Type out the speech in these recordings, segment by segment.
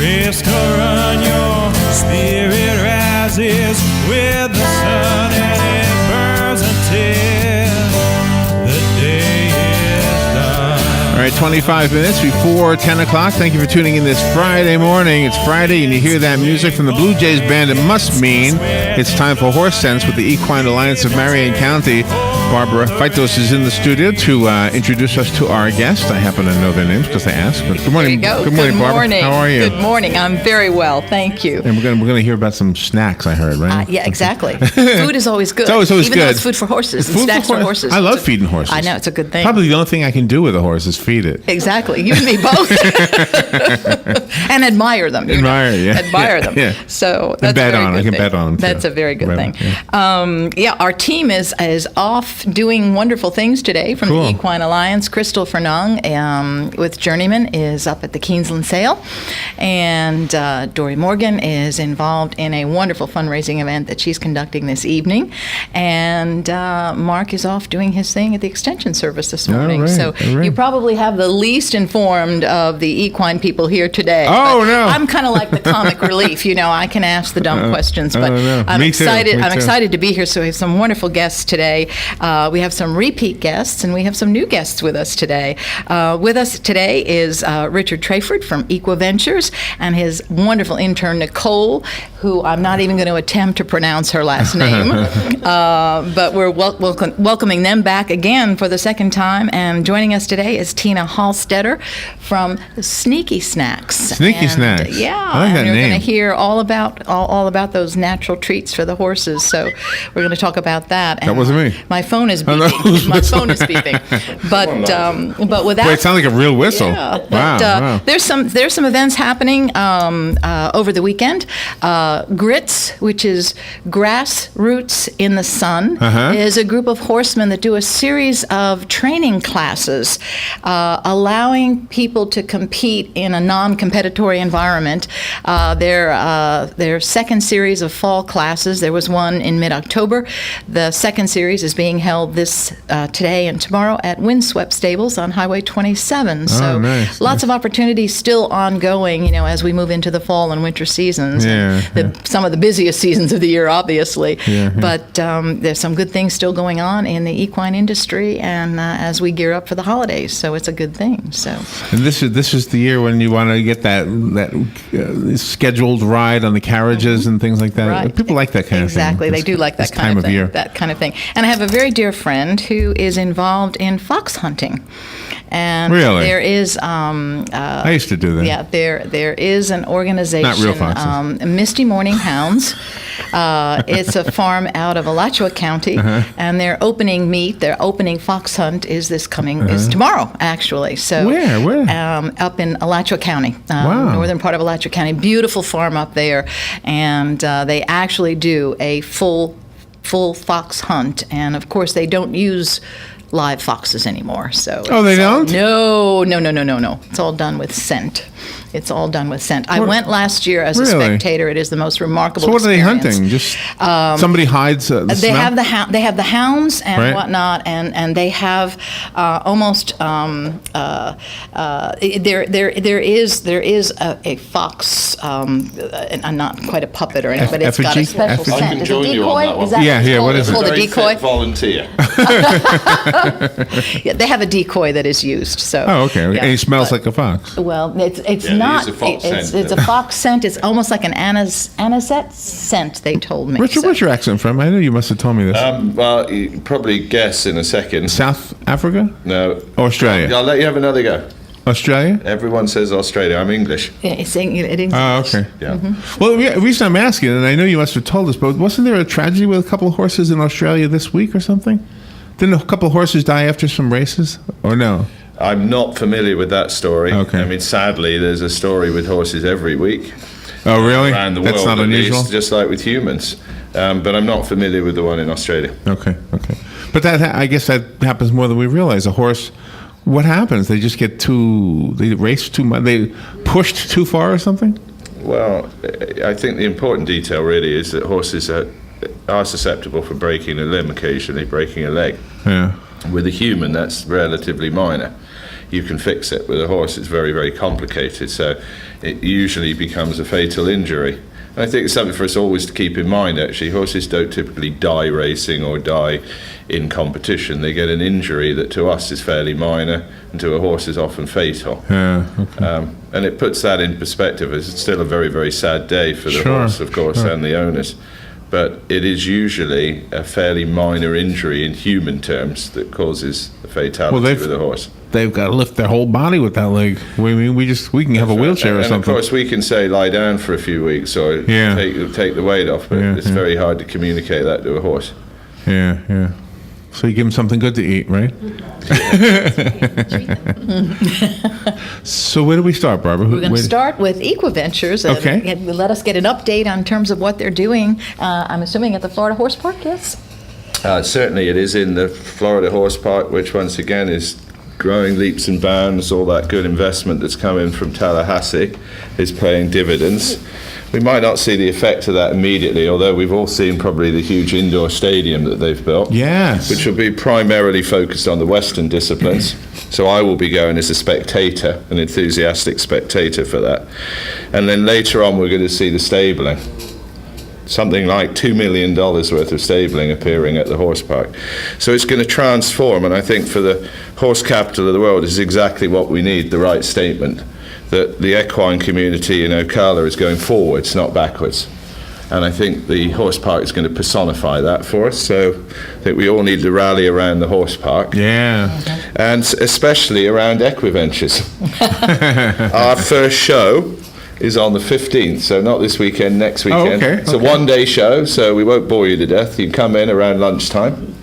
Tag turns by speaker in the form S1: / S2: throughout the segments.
S1: Risk or run, your spirit rises with the sun, and it burns until the day is done.
S2: All right, 25 minutes before 10 o'clock. Thank you for tuning in this Friday morning. It's Friday, and you hear that music from the Blue Jays band. It must mean it's time for Horse Sense with the Equine Alliance of Marion County. Barbara Fitos is in the studio to introduce us to our guest. I happen to know their names because I asked. But good morning.
S3: There you go.
S2: Good morning, Barbara. How are you?
S3: Good morning. I'm very well, thank you.
S2: And we're gonna hear about some snacks, I heard, right?
S3: Yeah, exactly. Food is always good.
S2: It's always
S3: Even
S2: good.
S3: though it's food for horses and snacks for horses.
S2: I love feeding horses.
S3: I know, it's a good thing.
S2: Probably the only thing I can do with a horse is feed it.
S3: Exactly. You and me both. And admire them. Admire them.
S2: Yeah.
S3: So that's a very good thing.
S2: I can bet on them, too.
S3: That's a very good thing.
S2: Yeah.
S3: Our team is off doing wonderful things today from the Equine Alliance. Crystal Fernung with Journeyman is up at the Queensland Sale, and Dory Morgan is involved in a wonderful fundraising event that she's conducting this evening, and Mark is off doing his thing at the Extension Service this morning. So you probably have the least informed of the equine people here today.
S2: Oh, no.
S3: I'm kind of like the comic relief, I can ask the dumb questions, but
S2: no.
S3: I'm
S2: Me
S3: excited.
S2: too.
S3: I'm excited to be here. So we have some wonderful guests today. We have some repeat guests, and we have some new guests with us today. With us today is Richard Trayford from Equiventures and his wonderful intern, Nicole, who I'm not even going to attempt to pronounce her last name. But we're welcoming them back again for the second time. And joining us today is Tina Hallstetter from Sneaky Snacks.
S2: Sneaky Snacks.
S3: Yeah.
S2: I like that
S3: and you're
S2: name.
S3: going to hear all about those natural treats for the horses. So we're going to talk about that.
S2: That wasn't me.
S3: My phone is beeping. My phone is beeping. But without.
S2: Wait, it sounds like a real whistle.
S3: Yeah,
S2: Wow.
S3: There's some events happening over the weekend. Grits, which is Grassroots in the Sun, is a group of horsemen that do a series of training classes, allowing people to compete in a non-competitory environment. Their second series of fall classes. There was one in mid-October. The second series is being held today and tomorrow at Windswept Stables on Highway 27. So lots of opportunities still ongoing, as we move into the fall and winter seasons. Some of the busiest seasons of the year, obviously. But there's some good things still going on in the equine industry, and as we gear up for the holidays, so it's a good thing. So.
S2: And this is the year when you want to get that scheduled ride on the carriages and things like that.
S3: Right.
S2: People like that kind of thing.
S3: Exactly, they do like that kind of thing.
S2: Year.
S3: That kind of thing. And I have a very dear friend who is involved in fox hunting. And
S2: really?
S3: There is
S2: I used to do that.
S3: Yeah, there is an organization,
S2: not real foxes.
S3: Misty Morning Hounds. It's a farm out of Alachua County, and their opening fox hunt is is tomorrow, actually. So
S2: where?
S3: Up in Alachua County, northern part of Alachua County. Beautiful farm up there, and they actually do a full fox hunt, and of course they don't use live foxes anymore. So
S2: they don't?
S3: No. It's all done with scent. I went last year as a spectator. It is the most remarkable
S2: So what
S3: experience.
S2: are they hunting? Just somebody hides the
S3: They
S2: smell?
S3: have the hounds and whatnot, and they have almost there is a fox, and not quite a puppet or anything, but it's got a special scent.
S4: I can join you on that one.
S2: What is it?
S3: Called a decoy.
S4: Volunteer.
S3: Yeah, they have a decoy that is used. So.
S2: Oh, okay.
S3: Yeah,
S2: and he smells like a fox.
S3: Well, it's
S4: Yeah,
S3: not.
S4: it's a fox scent.
S3: It's a fox scent. It's almost like an anisette scent. They told me.
S2: Richard, where's your accent from? I know you must have told me this.
S4: Well, you can probably guess in a second.
S2: South Africa?
S4: No.
S2: Australia?
S4: I'll let you have another go.
S2: Australia?
S4: Everyone says Australia. I'm English.
S3: Yeah, it's English.
S2: Oh, okay.
S4: Yeah.
S2: Well, the reason I'm asking, and I know you must have told us, but wasn't there a tragedy with a couple of horses in Australia this week or something? Didn't a couple of horses die after some races, or no?
S4: I'm not familiar with that story.
S2: Okay.
S4: I mean, sadly, there's a story with horses every week.
S2: Oh, really?
S4: Around the
S2: That's
S4: world,
S2: not
S4: at
S2: unusual?
S4: least, just like with humans. But I'm not familiar with the one in Australia.
S2: Okay. But I guess that happens more than we realize. A horse, what happens? They just they race too much, they pushed too far or something?
S4: Well, I think the important detail really is that horses are susceptible for breaking a limb occasionally, breaking a leg.
S2: Yeah.
S4: With a human, that's relatively minor. you can fix it. With a horse, it's very, very complicated. So it usually becomes a fatal injury. And I think it's something for us always to keep in mind, actually. Horses don't typically die racing or die in competition. They get an injury that to us is fairly minor, and to a horse is often fatal.
S2: Yeah, okay.
S4: And it puts that in perspective. It's still a very, very sad day for the horse, of course, and the owners. But it is usually a fairly minor injury in human terms that causes a fatality with a horse.
S2: They've got to lift their whole body with that leg. We can have a wheelchair or something.
S4: And of course, we can say lie down for a few weeks or take the weight off, but it's very hard to communicate that to a horse.
S2: Yeah. So you give them something good to eat, right? So where do we start, Barbara?
S3: We're going to start with Equiventures.
S2: Okay.
S3: Let us get an update on terms of what they're doing. I'm assuming at the Florida Horse Park, yes?
S4: Certainly it is in the Florida Horse Park, which once again is growing leaps and bounds. All that good investment that's come in from Tallahassee is paying dividends. We might not see the effect of that immediately, although we've all seen probably the huge indoor stadium that they've built.
S2: Yes.
S4: Which will be primarily focused on the Western disciplines. So I will be going as a spectator, an enthusiastic spectator for that. And then later on we're going to see the stabling. Something like $2 million worth of stabling appearing at the horse park. So it's going to transform, and I think for the horse capital of the world is exactly what we need, the right statement, that the equine community in Ocala is going forwards, not backwards. And I think the horse park is going to personify that for us. So I think we all need to rally around the horse park.
S2: Yeah.
S4: And especially around Equiventures. Our first show is on the 15th, so not this weekend, next weekend.
S2: Okay.
S4: It's a one-day show, so we won't bore you to death. You can come in around lunchtime.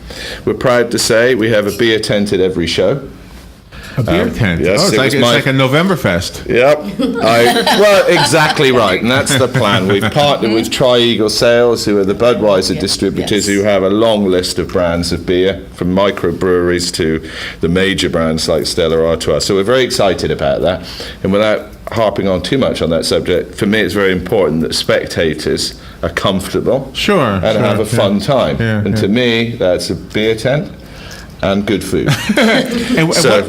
S4: We're proud to say we have a beer tent at every show.
S2: A beer tent?
S4: Yes,
S2: it's like a Novemberfest.
S4: Yep. Well, exactly right, and that's the plan. We've partnered with Tri-Eagle Sales, who are the Budweiser distributors, who have a long list of brands of beer, from microbreweries to the major brands like Stella Artois. So we're very excited about that. And without harping on too much on that subject, for me it's very important that spectators are comfortable and have a fun time. To me, that's a beer tent and good food.
S2: And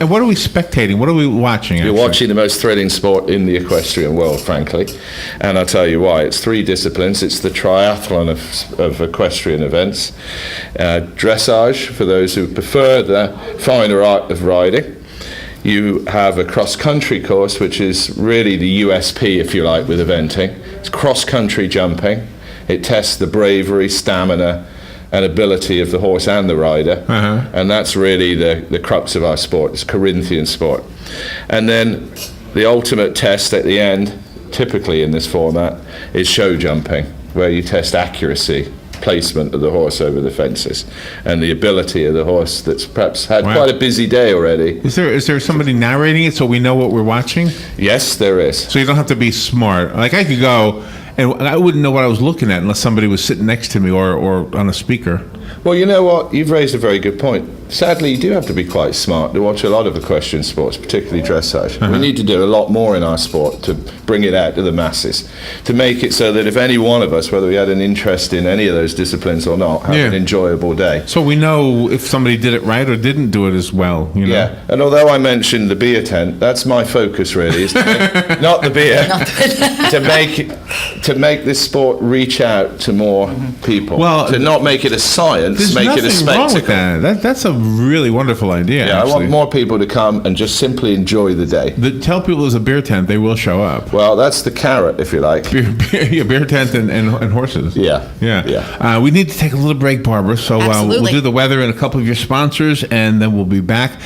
S2: what are we spectating? What are we watching?
S4: You're watching the most thrilling sport in the equestrian world, frankly. And I'll tell you why. It's 3 disciplines. It's the triathlon of equestrian events. Dressage, for those who prefer the finer art of riding. You have a cross-country course, which is really the USP, if you like, with eventing. It's cross-country jumping. It tests the bravery, stamina, and ability of the horse and the rider. And that's really the crux of our sport. It's Corinthian sport. And then the ultimate test at the end, typically in this format, is show jumping, where you test accuracy, placement of the horse over the fences, and the ability of the horse that's perhaps had quite a busy day already.
S2: Is there somebody narrating it so we know what we're watching?
S4: Yes, there is.
S2: So you don't have to be smart. Like I could go and I wouldn't know what I was looking at unless somebody was sitting next to me or on a speaker.
S4: Well, you know what? You've raised a very good point. Sadly, you do have to be quite smart to watch a lot of equestrian sports, particularly dressage. We need to do a lot more in our sport to bring it out to the masses, to make it so that if any one of us, whether we had an interest in any of those disciplines or not, have an enjoyable day.
S2: So we know if somebody did it right or didn't do it as well. You know?
S4: Yeah, and although I mentioned the beer tent, that's my focus really, is to make, not the beer, to make this sport reach out to more people. Well, to not make it a science, make it a spectacle.
S2: Wrong with that. That's a really wonderful idea.
S4: Yeah, actually. I want more people to come and just simply enjoy the day.
S2: Tell people there's a beer tent, they will show up.
S4: Well, that's the carrot, if you like.
S2: Beer tent and horses.
S4: Yeah.
S2: We need to take a little break, Barbara. So we'll do the weather and a couple of your sponsors, and then we'll be back.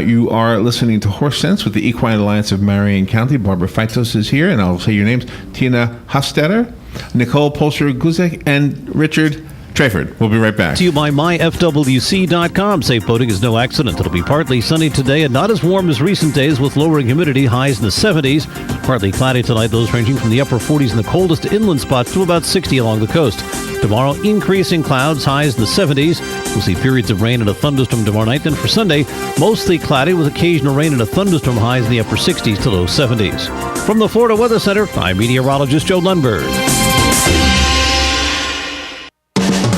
S2: You are listening to Horse Sense with the Equine Alliance of Marion County. Barbara Fitos is here, and I'll say your names: Tina Hostetter, Nicole Polsher-Guzek, and Richard Trayford. We'll be right back.
S5: To you by myfwc.com. Safe boating is no accident. It'll be partly sunny today and not as warm as recent days with lowering humidity, highs in the 70s. Partly cloudy tonight, those ranging from the upper 40s in the coldest inland spots to about 60 along the coast. Tomorrow, increasing clouds, highs in the 70s. We'll see periods of rain and a thunderstorm tomorrow night. Then for Sunday, mostly cloudy with occasional rain and a thunderstorm, highs in the upper 60s to low 70s. From the Florida Weather Center, I'm meteorologist Joe Lundberg.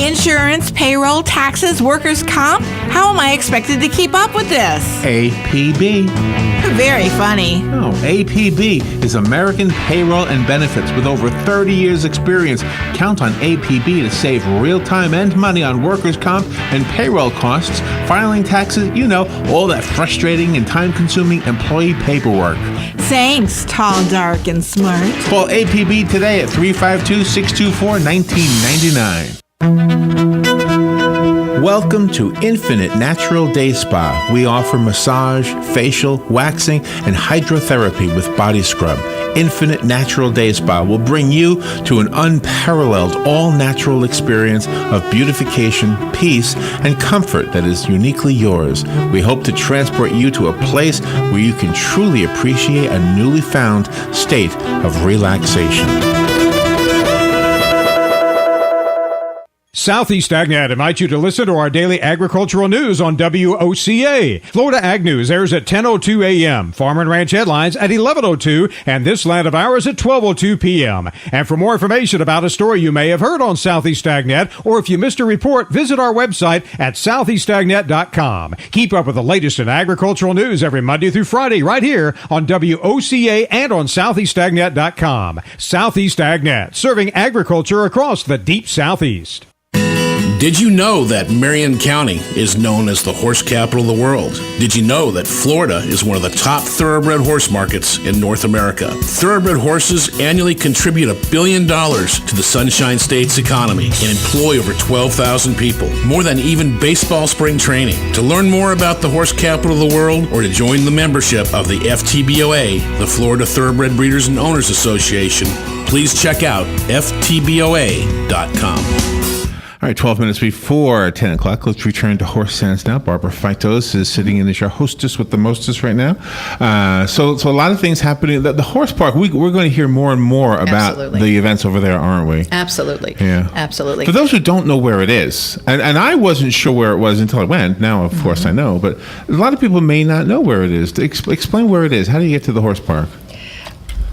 S6: Insurance, payroll, taxes, workers' comp? How am I expected to keep up with this?
S2: APB.
S6: Very funny.
S2: No, APB is American Payroll and Benefits with over 30 years experience. Count on APB to save real time and money on workers' comp and payroll costs, filing taxes, all that frustrating and time-consuming employee paperwork.
S6: Thanks, tall, dark, and smart.
S2: Call APB today at 352-624-1999. Welcome to Infinite Natural Day Spa. We offer massage, facial, waxing, and hydrotherapy with body scrub. Infinite Natural Day Spa will bring you to an unparalleled, all-natural experience of beautification, peace, and comfort that is uniquely yours. We hope to transport you to a place where you can truly appreciate a newly found state of relaxation.
S7: Southeast AgNet invites you to listen to our daily agricultural news on WOCA. Florida Ag News airs at 10:02 a.m., Farm and Ranch Headlines at 11:02, and This Land of Ours at 12:02 p.m. And for more information about a story you may have heard on Southeast AgNet, or if you missed a report, visit our website at southeastagnet.com. Keep up with the latest in agricultural news every Monday through Friday right here on WOCA and on southeastagnet.com. Southeast AgNet, serving agriculture across the deep Southeast.
S8: Did you know that Marion County is known as the horse capital of the world? Did you know that Florida is one of the top thoroughbred horse markets in North America? Thoroughbred horses annually contribute $1 billion to the Sunshine State's economy and employ over 12,000 people, more than even baseball spring training. To learn more about the horse capital of the world or to join the membership of the FTBOA, the Florida Thoroughbred Breeders and Owners Association, please check out ftboa.com.
S2: All right, 12 minutes before 10 o'clock. Let's return to Horse Sense now. Barbara Fitos is sitting in as your hostess with the mostest right now. So a lot of things happening. The horse park, we're going to hear more and more about
S3: Absolutely.
S2: the events over there, aren't we?
S3: Absolutely.
S2: Yeah.
S3: Absolutely.
S2: For those who don't know where it is, and I wasn't sure where it was until I went. Now, of course, I know. But a lot of people may not know where it is. Explain where it is. How do you get to the horse park?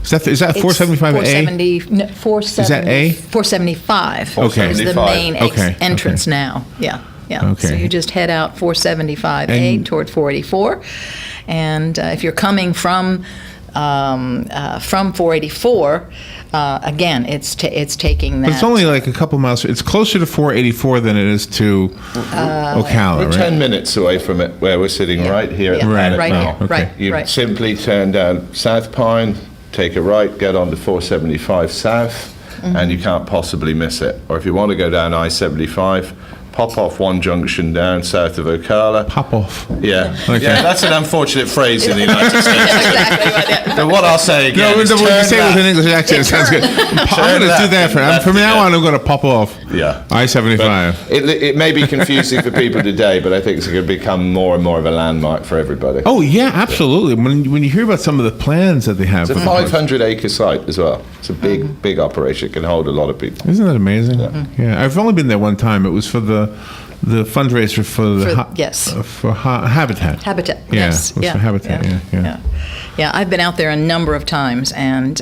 S2: Is that 475A?
S3: 470,
S2: Is that A?
S3: 475
S2: Okay.
S3: is the main
S2: Okay.
S3: entrance now. Yeah.
S2: Okay.
S3: So you just head out 475A toward 484. And if you're coming from 484, again, it's taking that.
S2: But it's only like a couple miles. It's closer to 484 than it is to Ocala,
S4: We're
S2: right?
S4: 10 minutes away from it, where we're sitting right here at the
S3: Right,
S4: planet
S3: right
S4: now.
S3: here. Right,
S4: You
S3: right.
S4: simply turn down South Pine, take a right, get onto 475 South, and you can't possibly miss it. Or if you want to go down I-75, pop off one junction down south of Ocala.
S2: Pop off.
S4: Yeah.
S2: Okay.
S4: Yeah, that's an unfortunate phrase in the United States.
S3: Exactly.
S4: But what I'll say again
S2: No,
S4: is
S2: when you
S4: turn
S2: say it with an English accent, it sounds good. I'm going to do that from now on. I'm going to pop off.
S4: Yeah.
S2: I-75.
S4: But it may be confusing for people today, but I think it's going to become more and more of a landmark for everybody.
S2: Oh yeah, absolutely. When you hear about some of the plans that they have,
S4: It's a
S2: for the horse-
S4: 500-acre site as well. It's a big operation. It can hold a lot of people.
S2: Isn't that amazing? Yeah. I've only been there one time. It was for the fundraiser for the Habitat.
S3: Habitat.
S2: Yeah,
S3: Yes.
S2: it was for Habitat. Yeah.
S3: Yeah, I've been out there a number of times, and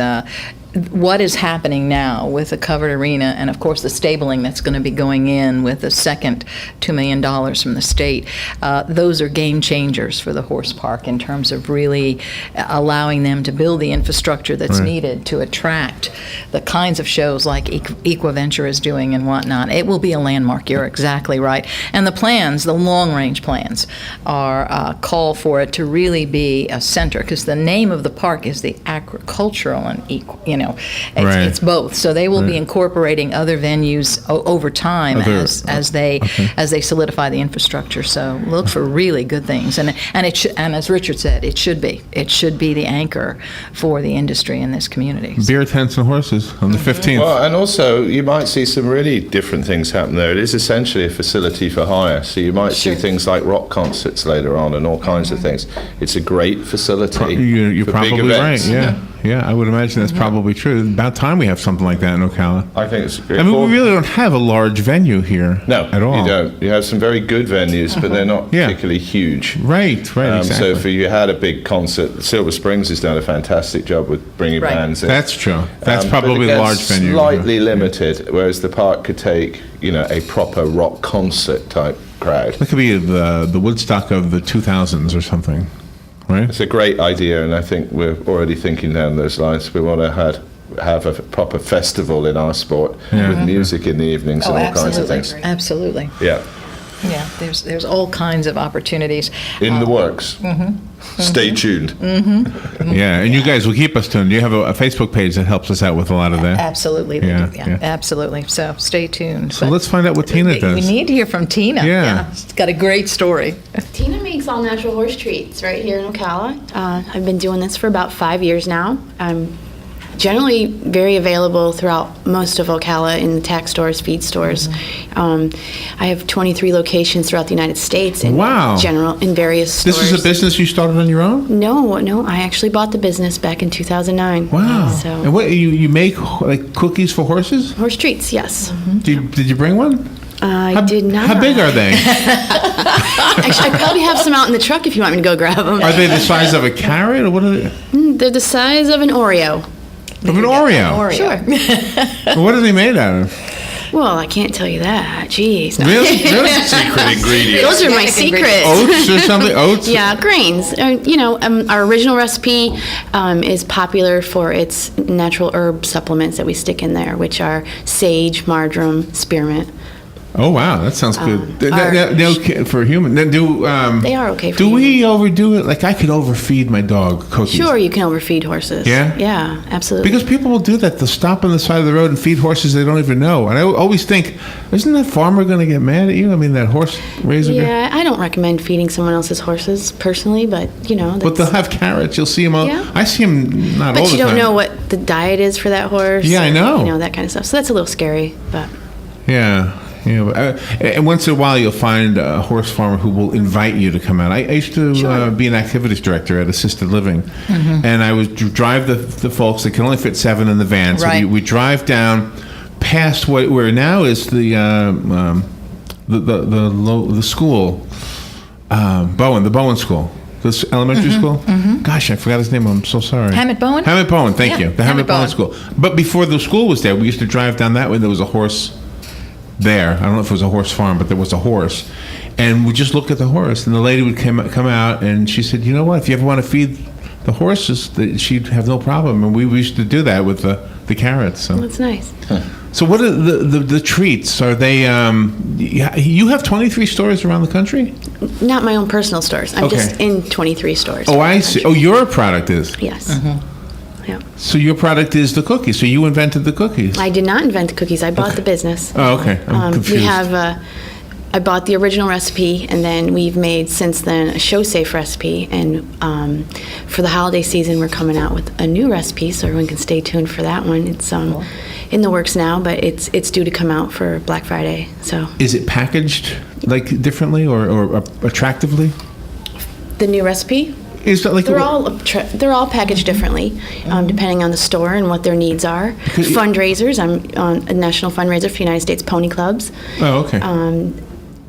S3: what is happening now with the covered arena and, of course, the stabling that's going to be going in with the second $2 million from the state, those are game changers for the horse park in terms of really allowing them to build the infrastructure that's needed to attract the kinds of shows like Equiventure is doing and whatnot. It will be a landmark. You're exactly right. And the plans, the long-range plans, are call for it to really be a center, because the name of the park is the agricultural and it's both. So they will be incorporating other venues over time as they solidify the infrastructure. So look for really good things, and as Richard said, it should be the anchor for the industry in this community.
S2: Beer tents and horses on the 15th.
S4: Well, and also you might see some really different things happen there. It is essentially a facility for hire, so you might see things like rock concerts later on and all kinds of things. It's a great facility
S2: You're
S4: for
S2: probably
S4: big events.
S2: right. Yeah. Yeah, I would imagine that's probably true. About time we have something like that in Ocala.
S4: I think it's
S2: I mean, we really don't have a large venue here.
S4: No,
S2: at all.
S4: you don't. You have some very good venues, but they're not
S2: Yeah.
S4: particularly huge.
S2: Right, exactly.
S4: So if you had a big concert, Silver Springs has done a fantastic job with bringing
S3: Right.
S4: bands in.
S2: That's true. That's
S4: But
S2: probably
S4: it
S2: a
S4: gets
S2: large venue.
S4: Slightly limited, whereas the park could take, a proper rock concert type crowd.
S2: That could be the Woodstock of the 2000s or something, right?
S4: It's a great idea, and I think we're already thinking down those lines. We want to have a proper festival in our sport with music in the evenings and all kinds of things.
S3: Absolutely.
S4: Yeah,
S3: Yeah, there's all kinds of opportunities.
S4: in the works. Stay tuned.
S2: Yeah, and you guys will keep us tuned. You have a Facebook page that helps us out with a lot of that.
S3: Absolutely, they
S2: Yeah,
S3: do.
S2: yeah.
S3: Absolutely. So stay tuned.
S2: So let's find out what Tina does.
S3: We need to hear from Tina.
S2: Yeah.
S3: She's got a great story.
S9: Tina makes all natural horse treats right here in Ocala. I've been doing this for about 5 years now. I'm generally very available throughout most of Ocala in the tack stores, feed stores. I have 23 locations throughout the United States in
S2: Wow.
S9: in various stores.
S2: This is a business you started on your own?
S9: No, I actually bought the business back in 2009.
S2: Wow.
S9: So
S2: And what you make like cookies for horses?
S9: horse treats, yes.
S2: Did you bring one?
S9: I did not.
S2: How big are they?
S9: Actually, I probably have some out in the truck if you want me to go grab them.
S2: Are they the size of a carrot or what are they?
S9: They're the size of an Oreo.
S2: Of an Oreo.
S9: Sure.
S2: Well, what are they made out of?
S9: Well, I can't tell you that. Jeez. No.
S2: Really?
S4: Secret ingredients.
S9: Those are my secrets.
S2: Oats or something? Oats?
S9: Yeah, grains. Our original recipe is popular for its natural herb supplements that we stick in there, which are sage, marjoram, spearmint.
S2: Oh wow, that sounds good. For human, then
S9: They are okay for
S2: Do we
S9: humans.
S2: overdo it? Like I could overfeed my dog cookies.
S9: Sure, you can overfeed horses.
S2: Yeah?
S9: Yeah, absolutely.
S2: Because people will do that. They'll stop on the side of the road and feed horses they don't even know. And I always think, isn't that farmer going to get mad at you? I mean, that horse raiser. guy?
S9: Yeah, I don't recommend feeding someone else's horses personally, but
S2: But they'll have carrots. You'll see them all.
S9: Yeah.
S2: I see them not all
S9: But
S2: the
S9: you
S2: time.
S9: don't know what the diet is for that horse.
S2: Yeah, I know.
S9: That kind of stuff. So that's a little scary, but.
S2: Yeah. Yeah, and once in a while you'll find a horse farmer who will invite you to come out. I used to be an activities director at assisted living, and I would drive the folks. They can only fit 7 in the van, so
S3: Right.
S2: we drive down past where now is the school, the Bowen School. This elementary school? Gosh, I forgot his name. I'm so sorry.
S3: Hammett Bowen?
S2: Hammett Bowen, thank
S3: Yeah,
S2: you. The Hammett Bowen
S3: Bowen.
S2: School. But before the school was there, we used to drive down that way. There was a horse there. I don't know if it was a horse farm, but there was a horse. And we just looked at the horse, and the lady would come out, and she said, you know what, if you ever want to feed the horses, she'd have no problem. And we used to do that with the carrots. So.
S9: That's nice.
S2: So what are the treats? Are they, you have 23 stores around the country?
S9: Not my own personal stores. I'm
S2: Okay.
S9: just in 23 stores.
S2: Oh, I see. Oh, your product is?
S9: Yes. Yeah.
S2: So your product is the cookies. So you invented the cookies.
S9: I did not invent the cookies. I bought the business.
S2: Oh, okay. I'm confused.
S9: We have, I bought the original recipe, and then we've made since then a show-safe recipe. And for the holiday season, we're coming out with a new recipe, so everyone can stay tuned for that one. It's in the works now, but it's due to come out for Black Friday. So
S2: Is it packaged like differently or attractively?
S9: the new recipe.
S2: Is that like
S9: They're all packaged differently, depending on the store and what their needs are. Fundraisers. I'm on a national fundraiser for the United States Pony Clubs.
S2: Oh, okay.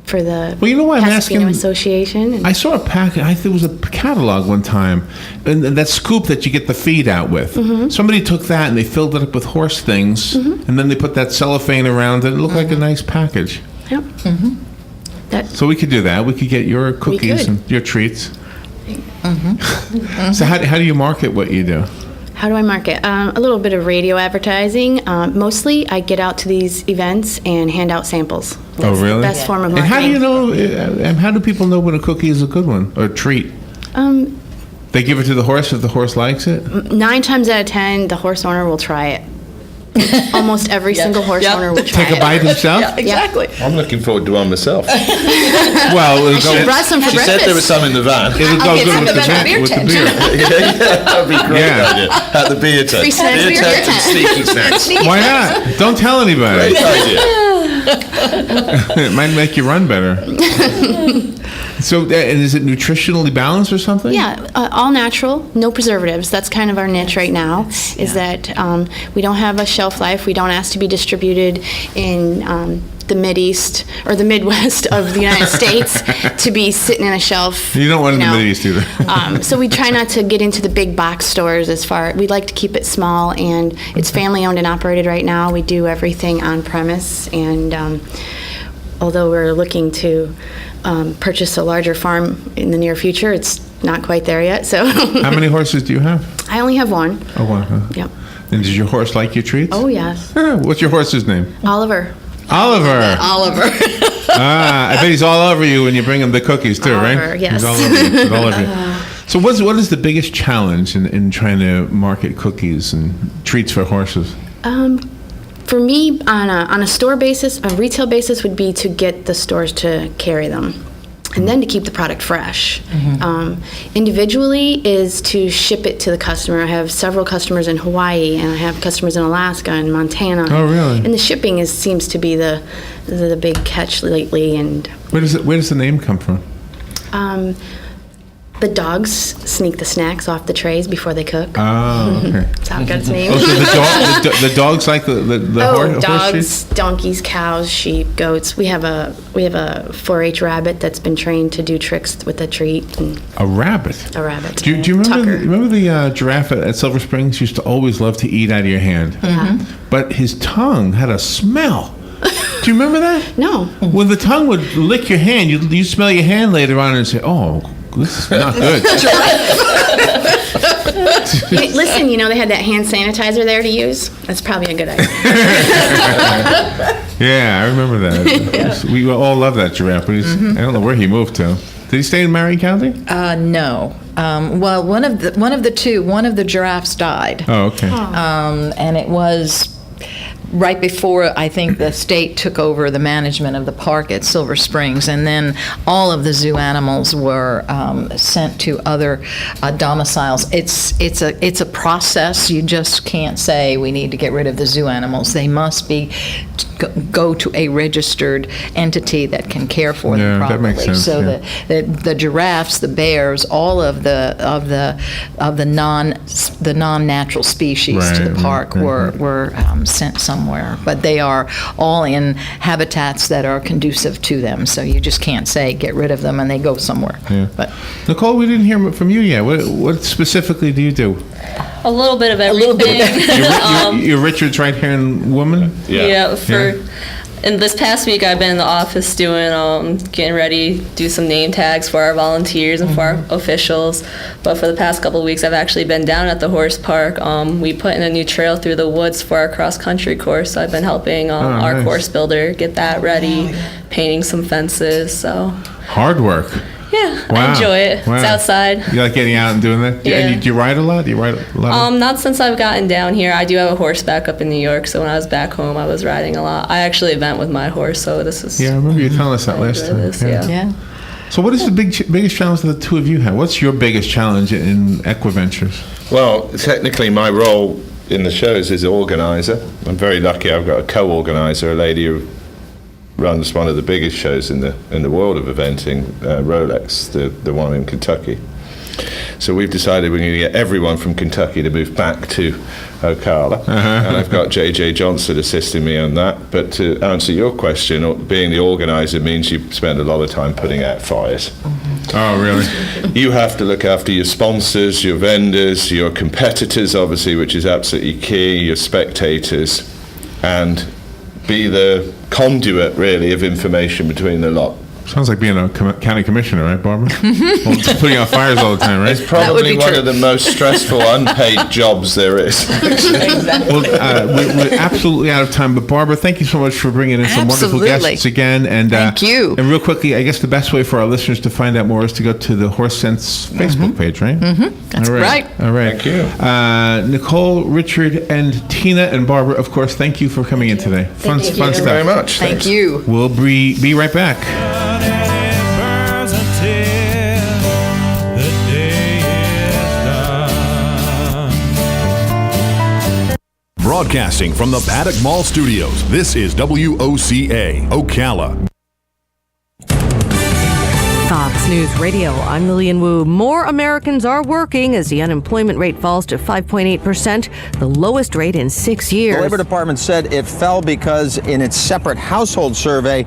S9: For the
S2: Well, you know what I'm
S9: Pasadena
S2: asking?
S9: Association. And
S2: I saw a packet. I think it was a catalog one time, and that scoop that you get the feed out with. Somebody took that and they filled it up with horse things, and then they put that cellophane around it. It looked like a nice package.
S9: Yep.
S2: So we could do that. We could get your cookies
S9: could.
S2: and your treats. So how do you market what you do?
S9: How do I market? A little bit of radio advertising. Mostly, I get out to these events and hand out samples.
S2: Oh,
S9: That's
S2: really?
S9: the best form of
S2: And
S9: marketing.
S2: how do you know? And how do people know when a cookie is a good one or a treat? They give it to the horse if the horse likes it.
S9: 9 times out of 10, the horse owner will try it. Almost every single horse owner will try
S2: Take a
S9: it.
S2: bite himself.
S3: Exactly.
S4: I'm looking forward to one myself.
S2: Well, it'll
S9: She
S2: go,
S9: brought some for
S4: She
S9: breakfast.
S4: said there was some in the van.
S2: it'll go
S3: I'll get
S2: good
S3: some
S2: with
S3: of
S2: the,
S3: that at the beer
S2: with the
S3: tent.
S2: beer.
S4: That'd be great
S2: Yeah.
S4: idea. At the beer tent.
S9: Free snacks, beer
S4: tent
S9: tent.
S4: and sneaky snacks.
S2: Why not? Don't tell anybody.
S4: Great idea.
S2: It might make you run better. So, and is it nutritionally balanced or something?
S9: Yeah, all natural, no preservatives. That's kind of our niche right now, is that we don't have a shelf life. We don't ask to be distributed in the Mideast or the Midwest of the United States to be sitting in a shelf.
S2: You don't want it in the Mideast either.
S9: So we try not to get into the big box stores we like to keep it small, and it's family owned and operated right now. We do everything on premise, and although we're looking to purchase a larger farm in the near future, it's not quite there yet. So
S2: how many horses do you have?
S9: I only have one.
S2: Oh, one. Huh?
S9: Yep.
S2: And does your horse like your treats?
S9: Oh, yes.
S2: What's your horse's name?
S9: Oliver.
S2: Oliver. I bet he's all over you when you bring him the cookies too,
S9: Oliver,
S2: right?
S9: yes.
S2: He's all over you. He's all over you. So what is the biggest challenge in trying to market cookies and treats for horses?
S9: For me, on a store basis, a retail basis would be to get the stores to carry them, and then to keep the product fresh. Individually is to ship it to the customer. I have several customers in Hawaii, and I have customers in Alaska and Montana.
S2: Oh, really?
S9: And the shipping seems to be the big catch lately. And
S2: where does the name come from?
S9: The dogs sneak the snacks off the trays before they cook.
S2: Oh, okay.
S9: That's how it got its name.
S2: Oh, so the dogs like the horse
S9: dogs,
S2: treats?
S9: donkeys, cows, sheep, goats. We have a 4-H rabbit that's been trained to do tricks with a treat. And
S2: a rabbit?
S9: A rabbit.
S2: Do you remember the giraffe at Silver Springs used to always love to eat out of your hand?
S9: Yeah.
S2: But his tongue had a smell. Do you remember that?
S9: No.
S2: When the tongue would lick your hand, you smell your hand later on and say, "Oh, this is not good."
S9: Listen, they had that hand sanitizer there to use. That's probably a good idea.
S2: Yeah, I remember that. We all love that giraffe. But I don't know where he moved to. Did he stay in Marion County?
S3: No. Well, one of the giraffes died.
S2: Oh, okay.
S3: And it was right before, I think, the state took over the management of the park at Silver Springs, and then all of the zoo animals were sent to other domiciles. It's a process. You just can't say we need to get rid of the zoo animals. They must go to a registered entity that can care for them properly.
S2: That makes sense.
S3: So the giraffes, the bears, all of the non-natural species to the park were sent somewhere. But they are all in habitats that are conducive to them. So you just can't say get rid of them and they go somewhere.
S2: Yeah.
S3: But
S2: Nicole, we didn't hear from you yet. What specifically do you do?
S10: A little bit of everything.
S2: You're Richard's right-hand woman?
S10: And this past week, I've been in the office doing, getting ready, do some name tags for our volunteers and for our officials. But for the past couple of weeks, I've actually been down at the horse park. We put in a new trail through the woods for our cross-country course. So I've been helping our
S2: nice.
S10: Course builder get that ready, painting some fences. So
S2: hard work.
S10: Yeah,
S2: Wow.
S10: I enjoy it.
S2: Wow.
S10: It's outside.
S2: You like getting out and doing that?
S10: Yeah.
S2: And do you ride a lot? Do you ride a lot?
S10: Not since I've gotten down here. I do have a horse back up in New York, so when I was back home, I was riding a lot. I actually event with my horse, so this is...
S2: Yeah, I remember you telling us that last time.
S10: Yeah.
S2: So what is the biggest challenge that the two of you have? What's your biggest challenge in Equiventures?
S4: Well, technically my role in the shows is organizer. I'm very lucky I've got a co-organizer, a lady who runs one of the biggest shows in the world of eventing, Rolex, the one in Kentucky. So we've decided we're going to get everyone from Kentucky to move back to Ocala, and I've got JJ Johnson assisting me on that. But to answer your question, being the organizer means you spend a lot of time putting out fires.
S2: Oh, really?
S4: You have to look after your sponsors, your vendors, your competitors, obviously, which is absolutely key, your spectators, and be the conduit, really, of information between the lot.
S2: Sounds like being a county commissioner, right, Barbara? Well, just putting out fires all the time, right?
S4: It's probably one of the most stressful unpaid jobs there is.
S2: Well, we're absolutely out of time, but Barbara, thank you so much for bringing in some wonderful guests again. And
S3: thank you.
S2: And real quickly, I guess the best way for our listeners to find out more is to go to the Horse Sense Facebook page, right?
S3: That's right.
S2: All right.
S4: Thank you.
S2: Nicole, Richard, and Tina, and Barbara, of course, thank you for coming in today. Fun stuff.
S4: Thank you very much.
S3: Thank you.
S2: We'll be right back.
S11: Broadcasting from the Paddock Mall Studios, this is WOCA, Ocala.
S12: Fox News Radio, I'm Lillian Wu. More Americans are working as the unemployment rate falls to 5.8%, the lowest rate in 6 years.
S13: The Labor Department said it fell because in its separate household survey,